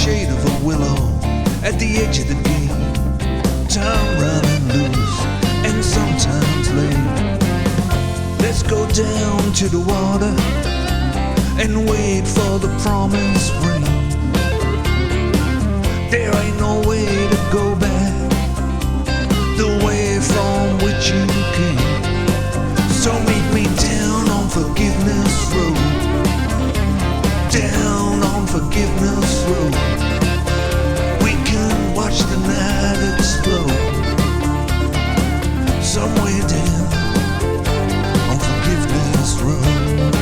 shade of a willow at the edge of the gate. Time running loose and sometimes late. Let's go down to the water and wait for the promised rain. There ain't no way to go back the way from which you came. So meet me down on Forgiveness Road. Down on Forgiveness Road. We can watch the night explode. Somewhere down on Forgiveness Road.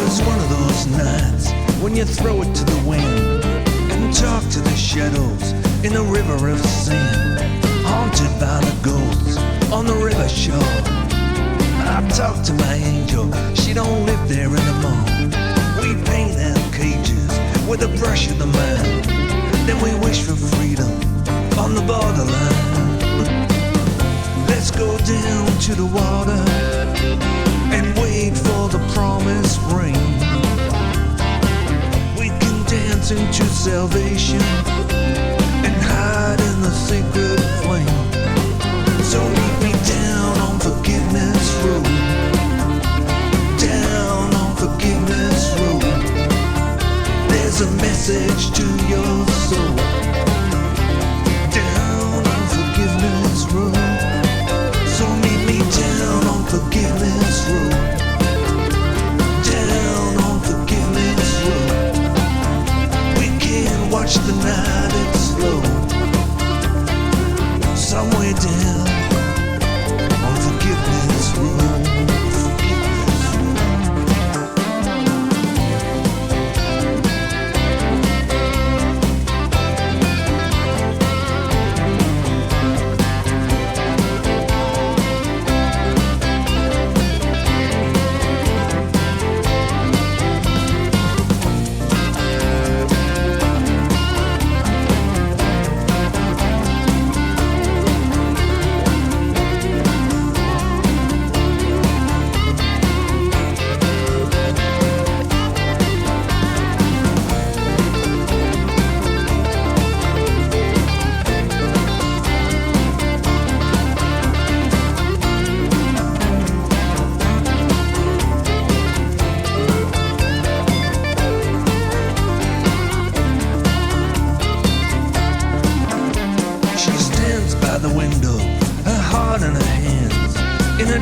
It's one of those nights when you throw it to the wind and talk to the shadows in a river of sand, haunted by the ghosts on the river shore. I talk to my angel, she don't live there anymore. We paint our cages with a brush of the mind, then we wish for freedom on the borderline. Let's go down to the water and wait for the promised rain. We can dance into salvation and hide in the sacred flame. So meet me down on Forgiveness Road. Down on Forgiveness Road. There's a message to your soul. Down on Forgiveness Road. So meet me down on Forgiveness Road. Down on Forgiveness Road. We can watch the night explode. Somewhere down on Forgiveness Road.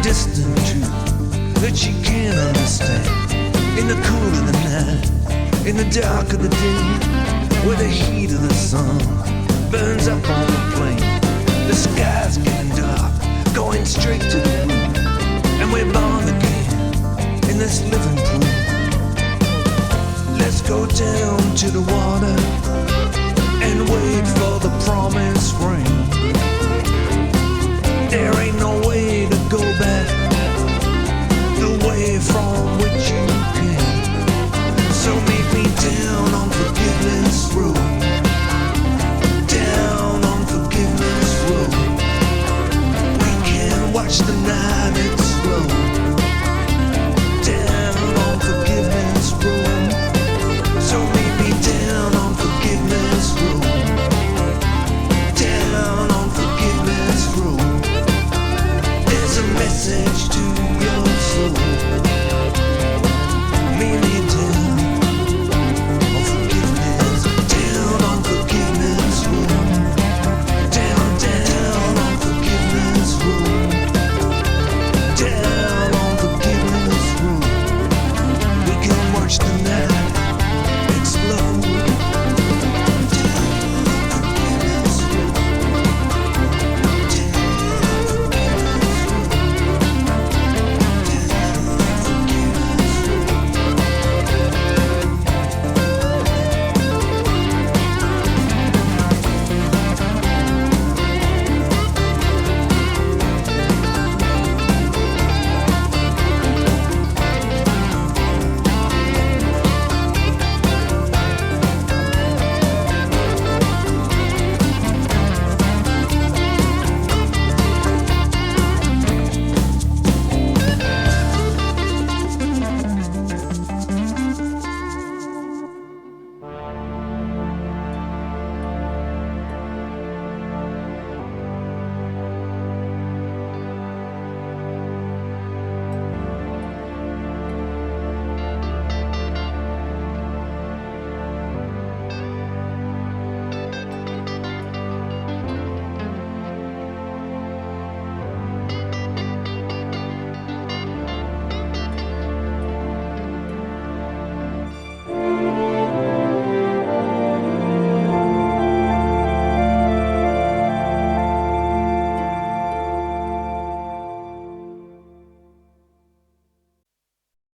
Distant truth that she can't understand. In the cool of the night, in the dark of the day, where the heat of the sun burns up on the plain. The sky's getting dark, going straight to the moon, and we're born again in this living pool. Let's go down to the water